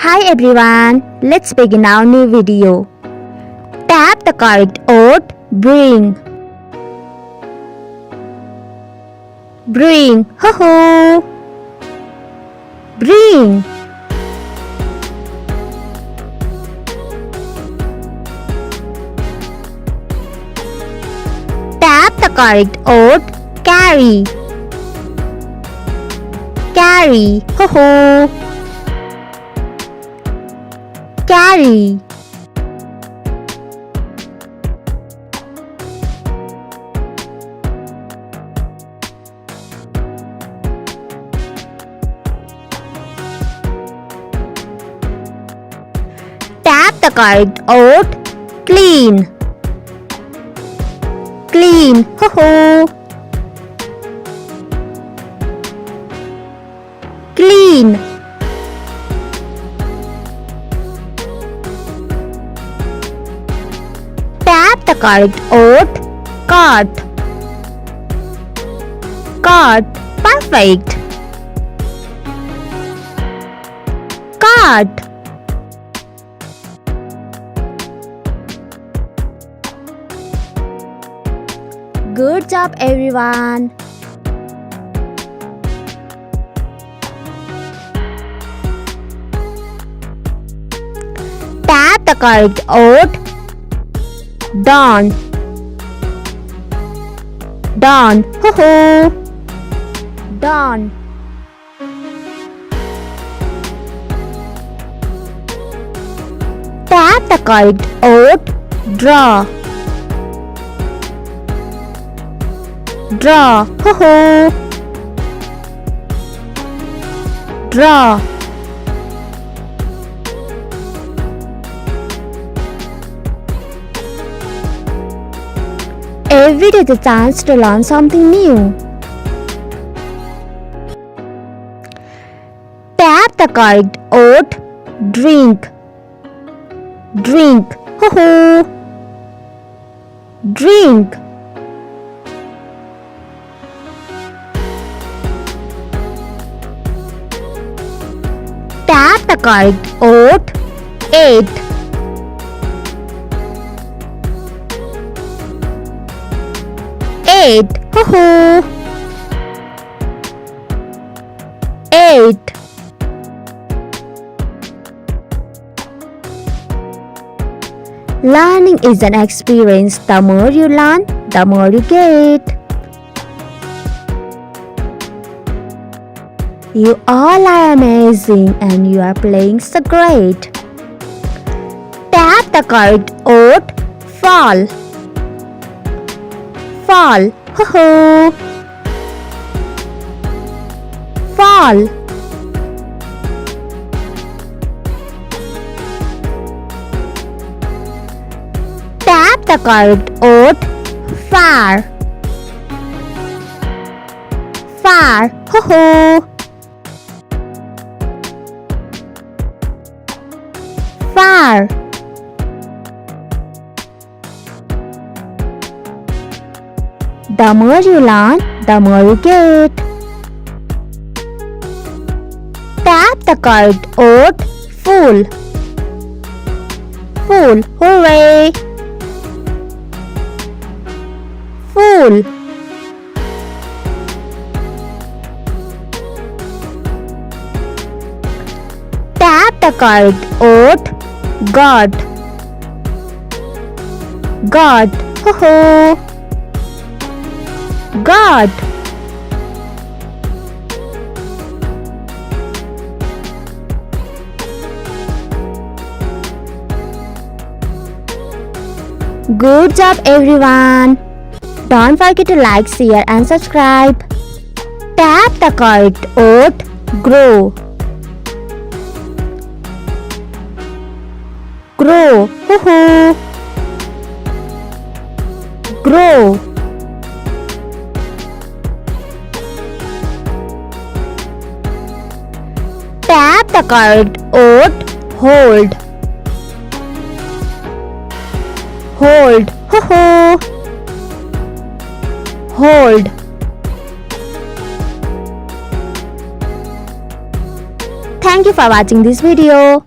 Hi everyone, let's begin our new video. Tap the correct word bring. Bring, ho ho. Bring. Tap the correct word carry. Carry, ho ho. Carry. Tap the correct word clean. Clean, ho ho. Clean. Tap the correct word cut. Cut, perfect. Cut. Good job everyone. Tap the correct word dawn. Dawn, ho ho. Dawn. Tap the correct word draw. Draw, ho ho. Draw. Every day is a chance to learn something new. Tap the correct word drink. Drink, ho ho. Drink. Tap the correct word eat. Eight, ho ho. Eight. Learning is an experience. The more you learn, the more you get. You all are amazing and you are playing so great. Tap the correct word fall. Fall, ho ho. Fall. Tap the correct word far. Far, ho ho. Far. The more you learn, the more you get. Tap the correct word full. Full, hooray. Full. Tap the correct word God. God, ho ho. God. Good job everyone. Don't forget to like, share and subscribe. Tap the correct word grow. Grow, ho ho. Grow. Tap the correct word hold. Hold, ho ho. Hold. Thank you for watching this video.